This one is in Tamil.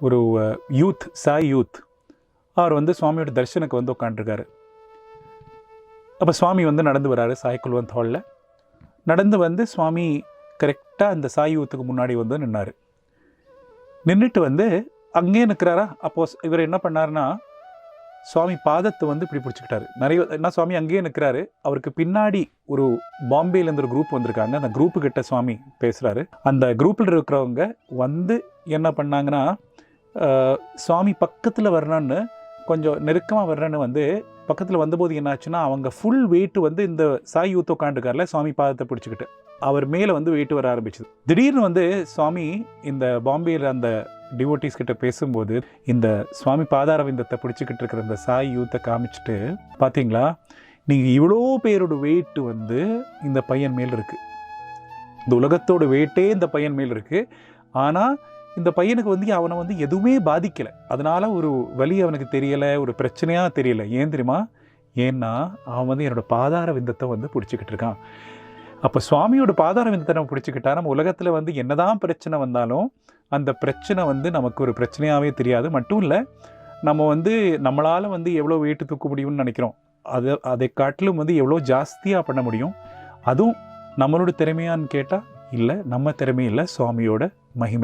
ஒரு யூத், சாய் யூத். அவர் வந்து சுவாமியோட தரிசனுக்கு வந்து உட்காந்துருக்காரு. அப்போ சுவாமி வந்து நடந்து வராரு சாய் குல்வந்த் ஹாலில். நடந்து வந்து சுவாமி கரெக்டாக அந்த சாய் யூத்துக்கு முன்னாடி வந்து நின்னார். நின்றுட்டு வந்து அங்கேயே நிற்கிறாரா. அப்போது இவர் என்ன பண்ணார்னா, சுவாமி பாதத்தை வந்து இப்படி பிடிச்சிக்கிட்டாரு. என்ன சுவாமி அங்கேயே நிற்கிறாரு. அவருக்கு பின்னாடி ஒரு பாம்பேலேருந்து ஒரு குரூப் வந்திருக்காங்க. அந்த குரூப்பு கிட்ட சுவாமி பேசுகிறாரு. அந்த குரூப்பில் இருக்கிறவங்க வந்து என்ன பண்ணாங்கன்னா, சுவாமி பக்கத்தில் வரணுன்னு, கொஞ்சம் நெருக்கமாக வர்றேன்னு வந்து பக்கத்தில் வந்தபோது என்னாச்சுன்னா, அவங்க ஃபுல் வெயிட்டு வந்து இந்த சாய் யூத் உட்காந்துருக்கார்ல, சுவாமி பாதத்தை பிடிச்சிக்கிட்டு அவர் மேலே வந்து வெயிட்டு வர ஆரம்பிச்சுது. திடீர்னு வந்து சுவாமி இந்த பாம்பேயில் அந்த டிவோட்டிஸ் கிட்ட பேசும்போது இந்த சுவாமி பாதாரவிந்தத்தை பிடிச்சிக்கிட்டு இருக்கிற இந்த சாய் யூத்தை காமிச்சிட்டு, பார்த்தீங்களா, நீங்கள் இவ்வளோ பேரோட வெயிட்டு வந்து இந்த பையன் மேல் இருக்குது. இந்த உலகத்தோட வெயிட்டே இந்த பையன் மேல் இருக்குது. ஆனால் இந்த பையனுக்கு வந்து அவனை வந்து எதுவுமே பாதிக்கலை. அதனால் ஒரு வலி அவனுக்கு தெரியலை, ஒரு பிரச்சனையாக தெரியலை. ஏன் தெரியுமா? ஏன்னா அவன் வந்து என்னோடய பாதார விந்தத்தை வந்து பிடிச்சிக்கிட்டு இருக்கான். அப்போ சுவாமியோட பாதார விந்தத்தை நம்ம பிடிச்சிக்கிட்டா, நம்ம உலகத்தில் வந்து என்னதான் பிரச்சனை வந்தாலும் அந்த பிரச்சனை வந்து நமக்கு ஒரு பிரச்சனையாகவே தெரியாது. மட்டும் இல்லை, நம்ம வந்து நம்மளால் வந்து எவ்வளோ வெயிட்டு தூக்க முடியும்னு நினைக்கிறோம். அதை காட்டிலும் வந்து எவ்வளோ ஜாஸ்தியாக பண்ண முடியும். அதுவும் நம்மளோட திறமையான்னு கேட்டால் இல்லை, நம்ம திறமை இல்லை, சுவாமியோட மகிமை.